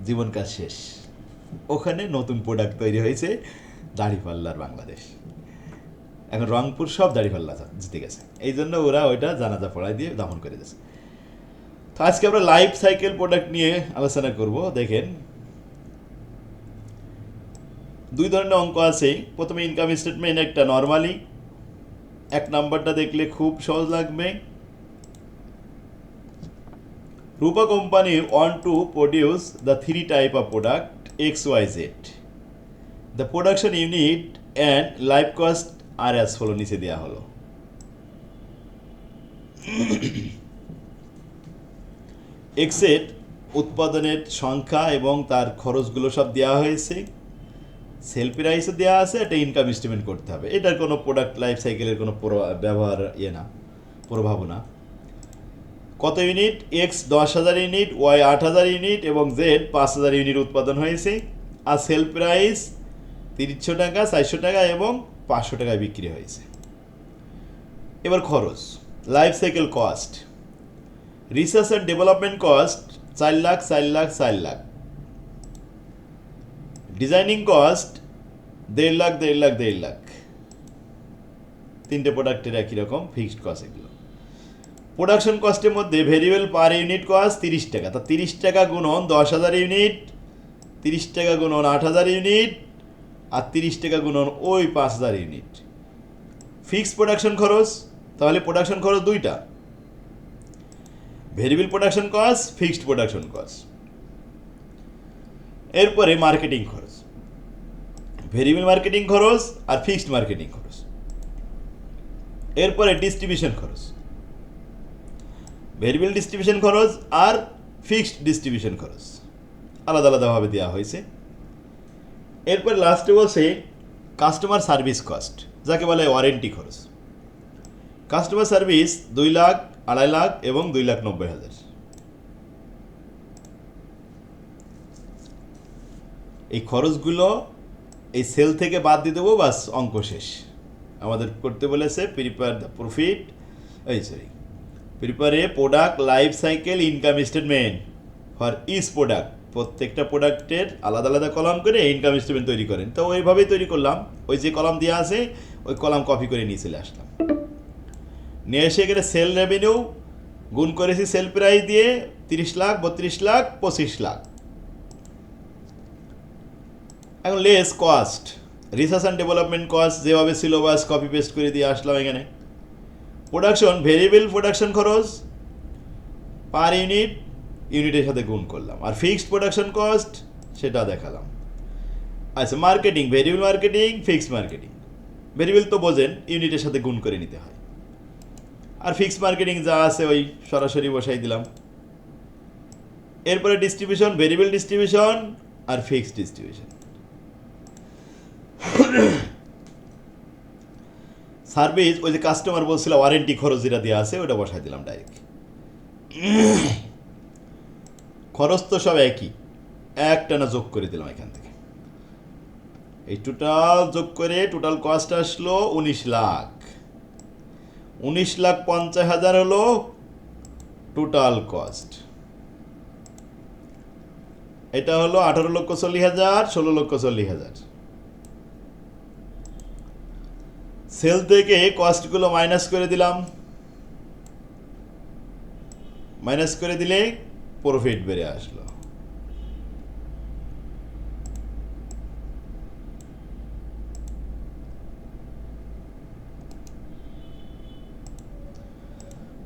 জীবন কাজ শেষ। ওখানে নতুন প্রোডাক্ট তৈরি হয়েছে, দাড়িপাল্লার বাংলাদেশ। এখন রংপুর সব দাড়িপাল্লা জিতে গেছে, এই জন্য ওরা ওইটা জানাজা পড়াই দিয়ে দাফন করে দিয়েছে। তো আজকে আমরা লাইফ সাইকেল প্রোডাক্ট নিয়ে আলোচনা করব। দেখেন, দুই ধরনের অঙ্ক আছে। প্রথমে ইনকাম স্টেটমেন্ট একটা নর্মালি, এক নাম্বারটা দেখলে খুব সহজ লাগবে। রূপা company want to produce the three type of product XYZ. The production unit and life cost are as follow, নিচে দেওয়া হলো। এক্সের উৎপাদনের সংখ্যা এবং তার খরচগুলো সব দেওয়া হয়েছে, সেল প্রাইসও দেওয়া আছে, একটা ইনকাম স্টেটমেন্ট করতে হবে। এটার কোনো প্রোডাক্ট লাইফ সাইকেলের কোনো ব্যবহার না, প্রভাব না। কত unit? X 10,000 unit, Y 8,000 unit এবং জেড 5,000 ইউনিট উৎপাদন হয়েছে। আর সেল প্রাইস 300 টাকা, 400 টাকা এবং 500 টাকায় বিক্রি হয়েছে। এবার খরচ, life cycle cost, research and development cost 4 lakh, 4 lakh, 4 lakh. Designing cost 1.5 lakh, 1.5 lakh, 1.5 lakh. তিনটে প্রোডাক্টের একই রকম ফিক্সড কস্ট এগুলো। প্রোডাকশন কস্টের মধ্যে ভেরিয়েবল পার ইউনিট কস্ট 30 টাকা, তা 30 টাকা গুণন 10,000 ইউনিট, 30 টাকা গুণন 8,000 ইউনিট, আর 30 টাকা গুণন ওই 5,000 ইউনিট। ফিক্সড প্রোডাকশন খরচ, তাহলে প্রোডাকশন খরচ দুইটা, variable production cost, fixed production cost. এরপরে মার্কেটিং খরচ, ভেরিয়েবল মার্কেটিং খরচ আর ফিক্সড মার্কেটিং খরচ। এরপরে ডিস্ট্রিবিউশন খরচ, ভেরিয়েবল ডিস্ট্রিবিউশন খরচ আর ফিক্সড ডিস্ট্রিবিউশন খরচ আলাদা আলাদাভাবে দেওয়া হয়েছে। এরপর লাস্টে বলছে কাস্টমার সার্ভিস কস্ট, যাকে বলে ওয়ারেন্টি খরচ। কাস্টমার সার্ভিস 2 লাখ, 2.5 লাখ এবং 2,90,000। এই খরচগুলো এই সেল থেকে বাদ দিয়ে দেবো, বাস অঙ্ক শেষ। আমাদের করতে বলেছে prepare the profit, prepare a product life cycle income statement for each product. প্রত্যেকটা প্রোডাক্টের আলাদা আলাদা কলাম করে ইনকাম স্টেটমেন্ট তৈরি করেন। তো ওইভাবেই তৈরি করলাম, ওই যে কলাম দেওয়া আছে ওই কলাম কপি করে নিয়ে চলে আসলাম। নিয়ে এসে এখানে সেল রেভিনিউ গুণ করেছি সেল প্রাইস দিয়ে, 30 লাখ, 32 লাখ, 25 লাখ। এখন less cost, research and development cost যেভাবে ছিল বাস কপি পেস্ট করে দিয়ে আসলাম এখানে। প্রোডাকশন, ভেরিয়েবল প্রোডাকশন খরচ পার ইউনিট, ইউনিটের সাথে গুণ করলাম। আর ফিক্সড প্রোডাকশন কস্ট সেটা দেখালাম। আচ্ছা, marketing, variable marketing, fixed marketing. Variable তো বোঝেন, ইউনিটের সাথে গুণ করে নিতে হয়। আর ফিক্সড মার্কেটিং যা আছে ওই সরাসরি বসাই দিলাম। এরপরে ডিস্ট্রিবিউশন, ভেরিয়েবল ডিস্ট্রিবিউশন আর ফিক্সড ডিস্ট্রিবিউশন। সার্ভিস, ওই যে কাস্টমার বলছিল ওয়ারেন্টি খরচ যেটা দেওয়া আছে ওটা বসাই দিলাম ডাইরেক্ট। খরচ তো সব একই, একটানা যোগ করে দিলাম এখান থেকে। এই টোটাল যোগ করে টোটাল কস্ট আসলো 19 লাখ। 19,50,000 হলো টোটাল কস্ট। এটা হলো 18,40,000, 16,40,000। সেল থেকে কস্টগুলো মাইনাস করে দিলাম, মাইনাস করে দিলে প্রফিট বেড়ে আসলো।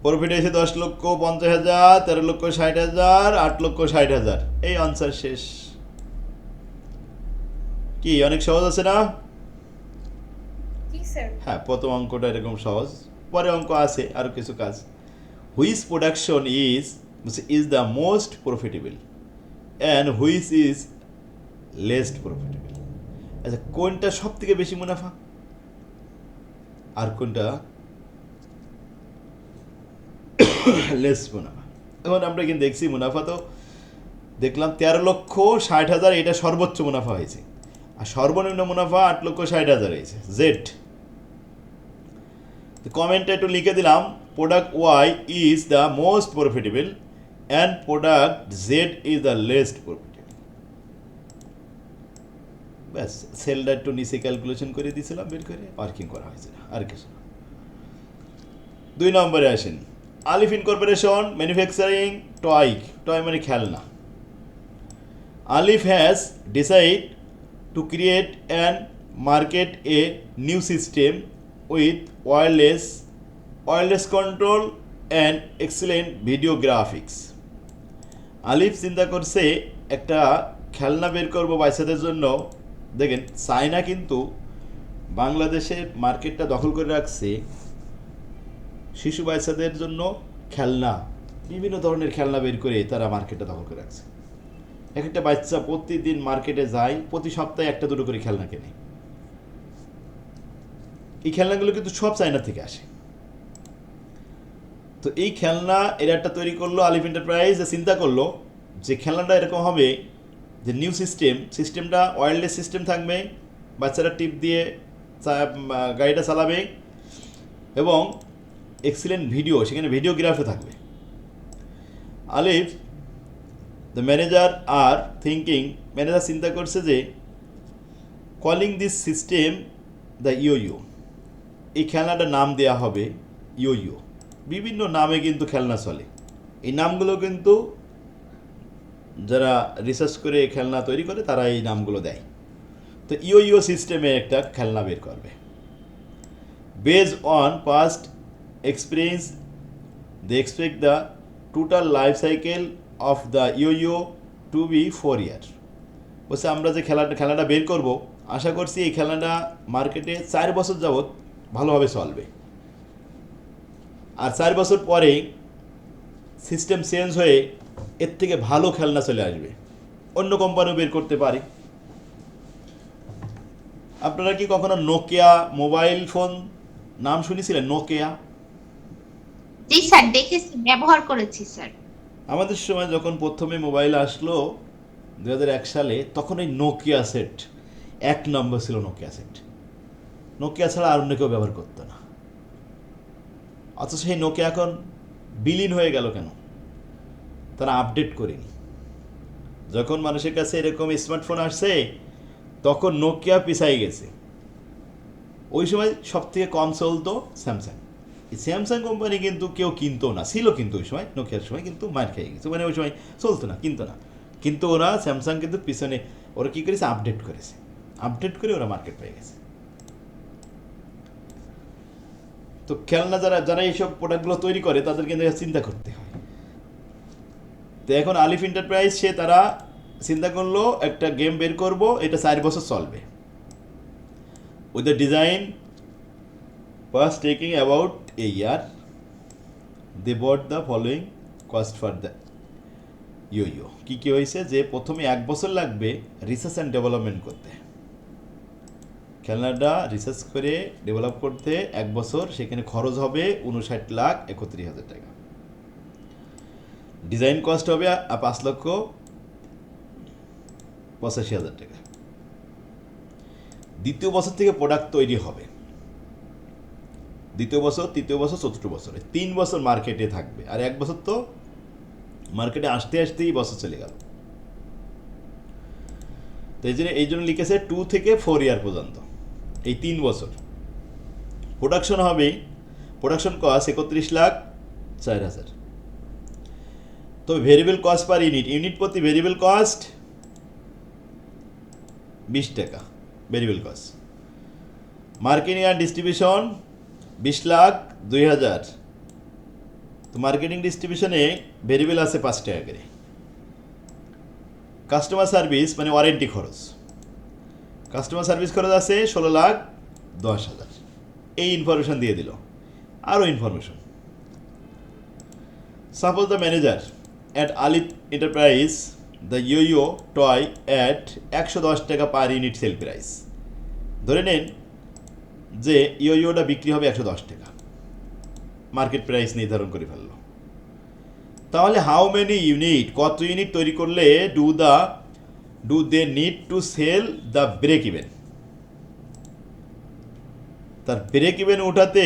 প্রফিট এসে 10,50,000, 13,60,000, 8,60,000। এই আনসার শেষ। কি অনেক সহজ আছে না? হ্যাঁ, প্রথম অঙ্কটা এরকম সহজ, পরে অঙ্ক আছে আরো কিছু কাজ। Which production is the most profitable and which is least profitable. আচ্ছা, কোনটা সব থেকে বেশি মুনাফা আর কোনটা লেস মুনাফা? এখন আমরা কিন্তু দেখছি মুনাফা তো দেখলাম 13,60,000, এটা সর্বোচ্চ মুনাফা হয়েছে। আর সর্বনিম্ন মুনাফা 8,60,000 হয়েছে। জেড কমেন্টে একটু লিখে দিলাম, product Y is the most profitable and product Z is the least profitable. ব্যাস সেলটা একটু নিচে ক্যালকুলেশন করে দিয়েছিলাম, বের করে ওয়ার্কিং করা হয়েছিল, আর কিছু না। 2 নম্বরে আসেন, আলিফ ইনকর্পোরেশন ম্যানুফ্যাকচারিং টয়, টয় মানে খেলনা। আলিফ has decide to create and market a new system with wireless control and excellent video graphics. আলিফ চিন্তা করছে একটা খেলনা বের করবো বাচ্চাদের জন্য। দেখেন চায়না কিন্তু বাংলাদেশের মার্কেটটা দখল করে রাখছে শিশু বাচ্চাদের জন্য খেলনা, বিভিন্ন ধরনের খেলনা বের করে তারা মার্কেটটা দখল করে রাখছে। এক একটা বাচ্চা প্রতিদিন মার্কেটে যায়, প্রতি সপ্তাহে একটা দুটো করে খেলনা কেনে। এই খেলনাগুলো কিন্তু সব চায়না থেকে আসে। তো এই খেলনা এরা একটা তৈরি করলো আলিফ এন্টারপ্রাইজ, চিন্তা করলো যে খেলনাটা এরকম হবে যে নিউ সিস্টেমটা ওয়্যারলেস সিস্টেম থাকবে, বাচ্চারা টিপ দিয়ে গাড়িটা চালাবে এবং এক্সিলেন্ট ভিডিও, সেখানে ভিডিওগ্রাফি থাকবে। আলিফ the manager are thinking, manager চিন্তা করছে যে কলিং দিস সিস্টেম দ্য ইয়ো, এই খেলনাটার নাম দেওয়া হবে ইয়ো। বিভিন্ন নামে কিন্তু খেলনা চলে, এই নামগুলো কিন্তু যারা রিসার্চ করে খেলনা তৈরি করে তারা এই নামগুলো দেয়। তো ইয়ো সিস্টেমে একটা খেলনা বের করবে। Based on past experience they expect the total life cycle of the yo to be 4 year। বলছে আমরা যে খেলাটা বের করব, আশা করছি এই খেলাটা মার্কেটে 4 বছর যাবৎ ভালোভাবে চলবে, আর 4 বছর পরে সিস্টেম চেঞ্জ হয়ে এর থেকে ভালো খেলনা চলে আসবে, অন্য কোম্পানিও বের করতে পারে। আপনারা কি কখনো নোকিয়া মোবাইল ফোন নাম শুনেছিলেন? নোকিয়া? জি স্যার, দেখেছি, ব্যবহার করেছি স্যার। আমাদের সময় যখন প্রথমে মোবাইল আসলো 2001 সালে, তখন এই নোকিয়া সেট 1 নম্বর ছিল। নোকিয়া সেট, নোকিয়া ছাড়া আর অন্য কেউ ব্যবহার করতো না। অথচ সেই নোকিয়া এখন বিলীন হয়ে গেল কেন? তারা আপডেট করেনি। যখন মানুষের কাছে এরকম স্মার্টফোন আসছে তখন নোকিয়া পিছাই গেছে। ওই সময় সব থেকে কম চলতো স্যামসাং। এই স্যামসাং কোম্পানি কিন্তু কেউ কিনতো না, ছিল কিন্তু ওই সময়, নোকিয়ার সময় কিন্তু মার খেয়ে গেছে, মানে ওই সময় চলতো না, কিনতো না। কিন্তু ওরা স্যামসাং কিন্তু পিছনে ওরা কী করেছে, আপডেট করেছে, আপডেট করে ওরা মার্কেট পেয়ে গেছে। তো খেলনা যারা এইসব প্রোডাক্টগুলো তৈরি করে তাদের কিন্তু চিন্তা করতে হয়। তো এখন আলিফ এন্টারপ্রাইজ তারা চিন্তা করলো একটা গেম বের করব, এটা 4 বছর চলবে। With the design was taking about a year, they bought the following cost for the ইয়ো। কী হয়েছে যে প্রথমে 1 বছর লাগবে রিসার্চ অ্যান্ড ডেভেলপমেন্ট করতে, খেলনাটা রিসার্চ করে ডেভেলপ করতে 1 বছর, সেখানে খরচ হবে 59,31,000 টাকা। ডিজাইন কস্ট হবে 5,85,000 টাকা। দ্বিতীয় বছর থেকে প্রোডাক্ট তৈরি হবে, দ্বিতীয় বছর, তৃতীয় বছর, চতুর্থ বছরে 3 বছর মার্কেটে থাকবে, আর 1 বছর তো মার্কেটে আসতেই বছর চলে গেল। তো এই জন্য লিখেছে 2 থেকে 4 ইয়ার পর্যন্ত, এই 3 বছর। প্রোডাকশন হবে, প্রোডাকশন কস্ট 31,04,000। তবে ভেরিয়েবল কস্ট পার ইউনিট প্রতি ভেরিয়েবল কস্ট 20 টাকা ভেরিয়েবল কস্ট। মার্কেটিং আর ডিস্ট্রিবিউশন 20,02,000। তো মার্কেটিং ডিস্ট্রিবিউশনে ভেরিয়েবল আছে 5 টাকা করে। কাস্টমার সার্ভিস মানে ওয়ারেন্টি খরচ, কাস্টমার সার্ভিস খরচ আছে 16,10,000। এই ইনফরমেশন দিয়ে দিল। আরও information, suppose the manager at Alif enterprise the yo toy at 110 টাকা পার ইউনিট সেল প্রাইস। ধরে নেন যে ইয়োটা বিক্রি হবে 110 টাকা, মার্কেট প্রাইস নির্ধারণ করে ফেললো। তাহলে হাউ মেনি ইউনিট, কত ইউনিট তৈরি করলে do they need to sell the break even, তার ব্রেক ইভেন ওঠাতে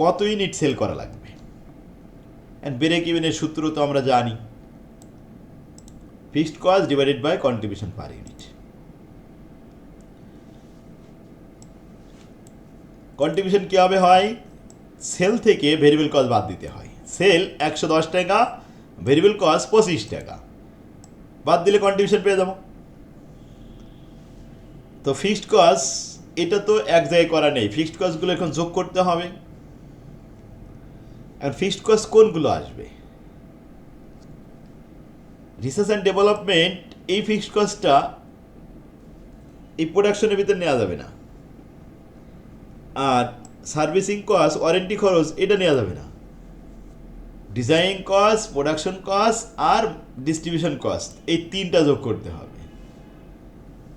কত ইউনিট সেল করা লাগবে। অ্যান্ড ব্রেক ইভেনের সূত্র তো আমরা জানি, fixed cost divided by contribution per unit. Contribution কীভাবে হয়, সেল থেকে ভেরিয়েবল কস্ট বাদ দিতে হয়। সেল 110 টাকা, ভেরিয়েবল কস্ট 25 টাকা, বাদ দিলে কন্ট্রিবিউশন পেয়ে যাবো। তো ফিক্সড কস্ট এটা তো এক জায়গায় করা নেই, ফিক্সড কস্টগুলো এখন যোগ করতে হবে। আর ফিক্সড কস্ট কোনগুলো আসবে, রিসার্চ অ্যান্ড ডেভেলপমেন্ট, এই ফিক্সড কস্টটা এই প্রোডাকশনের ভিতরে নেওয়া যাবে না। আর সার্ভিসিং কস্ট, ওয়ারেন্টি খরচ, এটা নেওয়া যাবে না। ডিজাইন কস্ট, প্রোডাকশন কস্ট আর ডিস্ট্রিবিউশন কস্ট, এই তিনটা যোগ করতে হবে।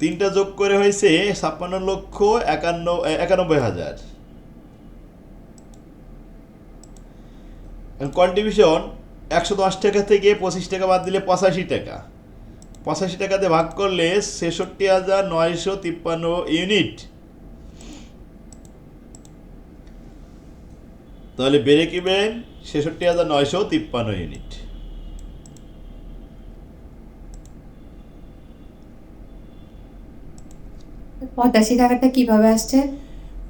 তিনটা যোগ করে হয়েছে 56,91,000। কন্ট্রিবিউশন 110 টাকা থেকে 25 টাকা বাদ দিলে 85 টাকা, 85 টাকাতে ভাগ করলে 66,953 ইউনিট। তাহলে বেড়ে কিবেন 66,953 ইউনিট। পঁচাশি টাকাটা কিভাবে আসছে?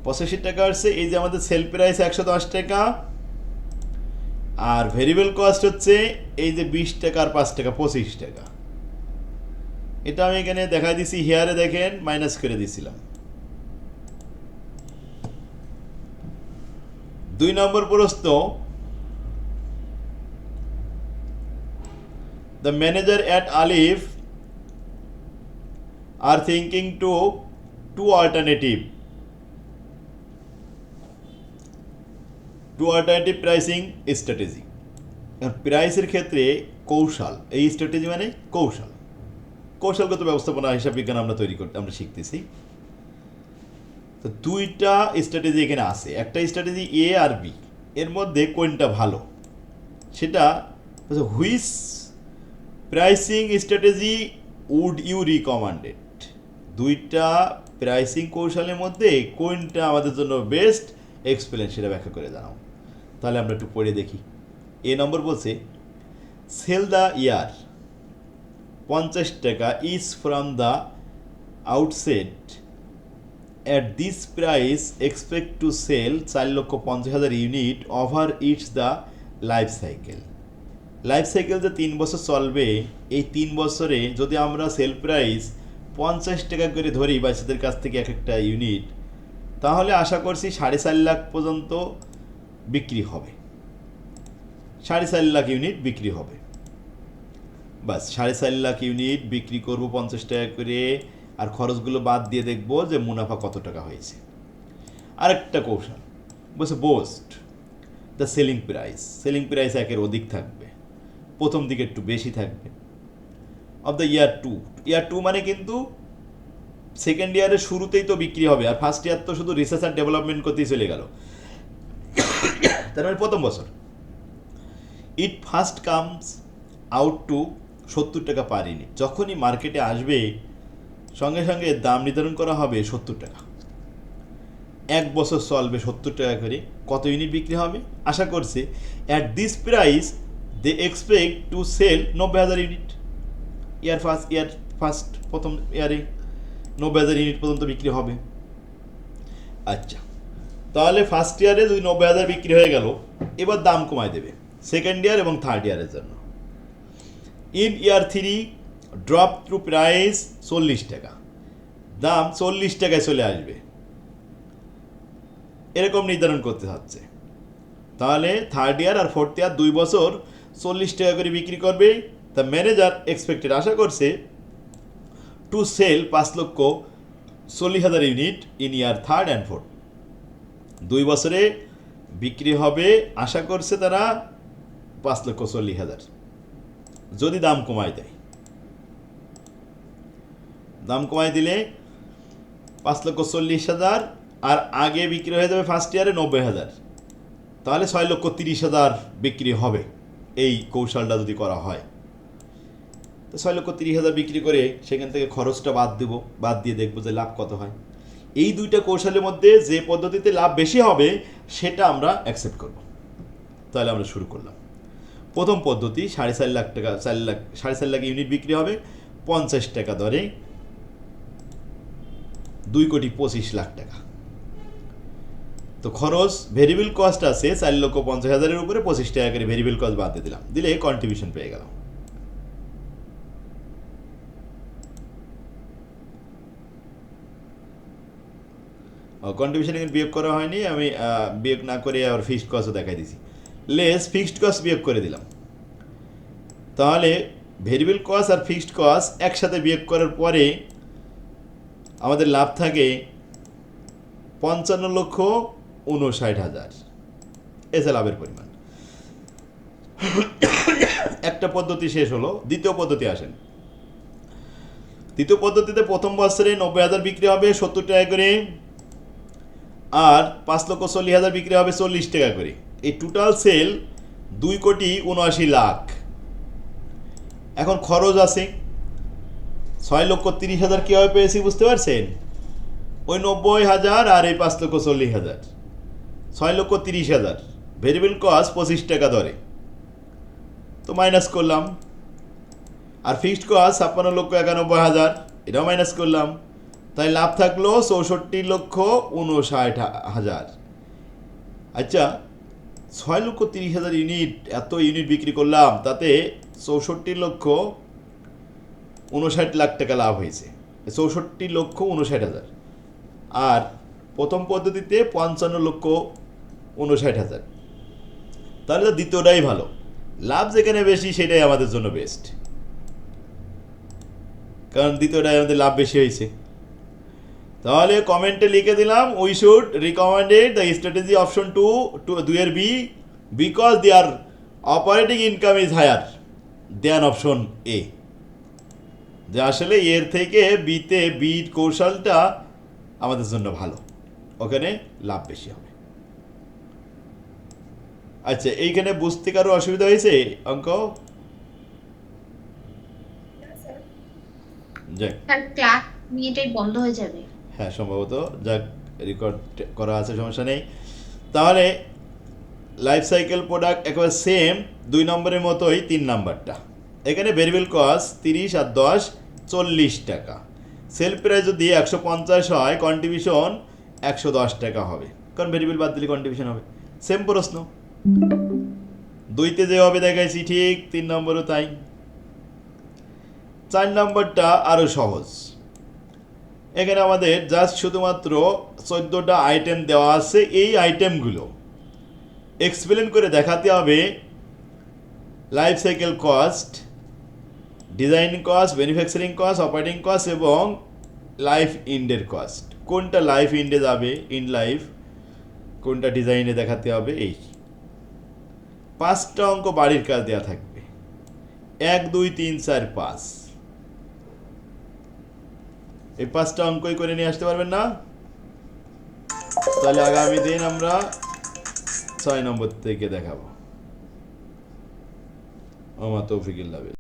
85 টাকা আসছে, এই যে আমাদের সেল প্রাইস 110 টাকা, আর ভেরিয়েবল কস্ট হচ্ছে এই যে 20 টাকা আর 5 টাকা, 25 টাকা। এটা আমি এখানে দেখাই দিছি, হেয়ারে দেখেন মাইনাস করে দিছিলাম। 2 নম্বর প্রশ্ন, the manager at Alif are thinking to two alternative pricing strategy। প্রাইসের ক্ষেত্রে কৌশল, এই স্ট্র্যাটেজি মানে কৌশল, কৌশলগত ব্যবস্থাপনা হিসাব বিজ্ঞান আমরা শিখতেছি। তো দুইটা স্ট্র্যাটেজি এখানে আছে, একটা স্ট্র্যাটেজি এ আর বি, এর মধ্যে কোনটা ভালো সেটা, which pricing strategy would you recommended. দুইটা প্রাইসিং কৌশলের মধ্যে কোনটা আমাদের জন্য বেস্ট এক্সপিরিয়েন্স সেটা ব্যাখ্যা করে জানাও। তাহলে আমরা একটু পড়ে দেখি। এ নম্বর বলছে, সেল দ্য ইয়ার 50 টাকা is from the outset at this price expect to sell 4,50,000 unit over it's the life cycle. Life cycle যে 3 বছর চলবে, এই 3 বছরে যদি আমরা সেল প্রাইস 50 টাকা করে ধরি বাচ্চাদের কাছ থেকে এক একটা ইউনিট, তাহলে আশা করছি 4.5 লাখ পর্যন্ত বিক্রি হবে, 4.5 লাখ ইউনিট বিক্রি হবে। বাস 4.5 লাখ ইউনিট বিক্রি করব 50 টাকা করে, আর খরচগুলো বাদ দিয়ে দেখব যে মুনাফা কত টাকা হয়েছে। আরেকটা কৌশল বলছে, boost the selling price, selling price একের অধিক থাকবে, প্রথম দিকে একটু বেশি থাকবে। Of the year two, year two মানে কিন্তু সেকেন্ড ইয়ারের শুরুতেই তো বিক্রি হবে, আর ফার্স্ট ইয়ার তো শুধু রিসার্চ অ্যান্ড ডেভেলপমেন্ট করতেই চলে গেল, তার মানে প্রথম বছর। It first comes out to 70 টাকা পার ইউনিট। যখনই মার্কেটে আসবে সঙ্গে সঙ্গে দাম নির্ধারণ করা হবে 70 টাকা, 1 বছর চলবে 70 টাকা করে। কত ইউনিট বিক্রি হবে আশা করছে, at this price they expect to sell 90,000 unit. প্রথম ইয়ারে 90,000 ইউনিট পর্যন্ত বিক্রি হবে। আচ্ছা, তাহলে ফার্স্ট ইয়ারে যদি 90,000 বিক্রি হয়ে গেল, এবার দাম কমায় দেবে সেকেন্ড ইয়ার এবং থার্ড ইয়ারের জন্য। In year 3 drop to price 40 টাকা, দাম 40 টাকায় চলে আসবে, এরকম নির্ধারণ করতে হচ্ছে। তাহলে থার্ড ইয়ার আর ফোর্থ ইয়ার 2 বছর 40 টাকা করে বিক্রি করবে। দ্য ম্যানেজার এক্সপেক্টেড, আশা করছে, to sell 5,40,000 unit in year third and fourth. 2 বছরে বিক্রি হবে আশা করছে তারা 5,40,000, যদি দাম কমায় দেয়। দাম কমায় দিলে 5,40,000, আর আগে বিক্রি হয়ে যাবে ফার্স্ট ইয়ারে 90,000, তাহলে 6,30,000 বিক্রি হবে এই কৌশলটা যদি করা হয়। তো 6,30,000 বিক্রি করে সেখান থেকে খরচটা বাদ দিয়ে দেখবো যে লাভ কত হয়। এই দুইটা কৌশলের মধ্যে যে পদ্ধতিতে লাভ বেশি হবে সেটা আমরা অ্যাকসেপ্ট করব। তাহলে আমরা শুরু করলাম। প্রথম পদ্ধতি, 4.5 লাখ টাকা, 4.5 লাখ ইউনিট বিক্রি হবে 50 টাকা দরে, 2,25,00,000 টাকা। তো খরচ ভেরিয়েবল কস্ট আছে 4,50,000-এর উপরে 25 টাকা করে ভেরিয়েবল কস্ট বাদ দিয়ে দিলাম, দিলে কন্ট্রিবিউশন পেয়ে গেলাম। কন্ট্রিবিউশন এখানে বিয়োগ করা হয়নি, আমি বিয়োগ না করে আর ফিক্সড কস্টও দেখাই দিছি, লেস ফিক্সড কস্ট বিয়োগ করে দিলাম। তাহলে ভেরিয়েবল কস্ট আর ফিক্সড কস্ট একসাথে বিয়োগ করার পরে আমাদের লাভ থাকে 55,59,000। এসে লাভের পরিমাণ। একটা পদ্ধতি শেষ হলো, দ্বিতীয় পদ্ধতি আসেন। দ্বিতীয় পদ্ধতিতে প্রথম বছরে 90,000 বিক্রি হবে 70 টাকা করে, আর 5,40,000 বিক্রি হবে 40 টাকা করে। এই টোটাল সেল 2,79,00,000। এখন খরচ আছে 6,30,000 কীভাবে পেয়েছি বুঝতে পারছেন? ওই 90,000 আর এই 5,40,000, 6,30,000। ভেরিয়েবল কস্ট 25 টাকা ধরে, তো মাইনাস করলাম। আর ফিক্সড কস্ট 56,91,000, এটাও মাইনাস করলাম। তাই লাভ থাকলো 64,59,000। আচ্ছা, 6,30,000 ইউনিট, এত ইউনিট বিক্রি করলাম, তাতে 64,59,00,000 টাকা লাভ হয়েছে। 64,59,000। আর প্রথম পদ্ধতিতে 55,59,000। তাহলে তো দ্বিতীয়টাই ভালো, লাভ যেখানে বেশি সেটাই আমাদের জন্য বেস্ট, কারণ দ্বিতীয়টাই আমাদের লাভ বেশি হয়েছে। তাহলে কমেন্টে লিখে দিলাম, we should recommended the strategy option 2 B because their operating income is higher than option A. যে আসলে এর থেকে বির কৌশলটা আমাদের জন্য ভালো, ওখানে লাভ বেশি হবে। আচ্ছা, এইখানে বুঝতে কারো অসুবিধা হয়েছে অঙ্ক? যাক, ক্লাস মিনিটেই বন্ধ হয়ে যাবে। হ্যাঁ সম্ভবত, যাক রেকর্ড করা আছে, সমস্যা নেই। তাহলে লাইফ সাইকেল প্রোডাক্ট একেবারে সেম 2 নম্বরের মতোই 3 নাম্বারটা। এখানে ভেরিয়েবল কস্ট 30 আর 10 40 টাকা। সেল প্রাইস যদি 150 হয়, কন্ট্রিবিউশন 110 টাকা হবে, কারণ ভেরিয়েবল বাদ দিলে কন্ট্রিবিউশন হবে। সেম প্রশ্ন, 2তে যেভাবে দেখাইছি ঠিক 3 নম্বরও তাই। 4 নম্বরটা আরও সহজ। এখানে আমাদের জাস্ট শুধুমাত্র 14টা আইটেম দেওয়া আছে, এই আইটেমগুলো এক্সপ্লেন করে দেখাতে হবে life cycle cost, design cost, manufacturing cost, operating cost এবং লাইফ ইন্ডের কস্ট। কোনটা লাইফ ইন্ডে যাবে, ইন লাইফ, কোনটা ডিজাইনে দেখাতে হবে। এই 5টা অঙ্ক বাড়ির কাজ দেওয়া থাকবে, 1 2 3 4 5। এই 5টা অঙ্কই করে নিয়ে আসতে পারবেন না? তাহলে আগামী দিন আমরা 6 নম্বর থেকে দেখাবো। ওমা তৌফিকুল্লাহ।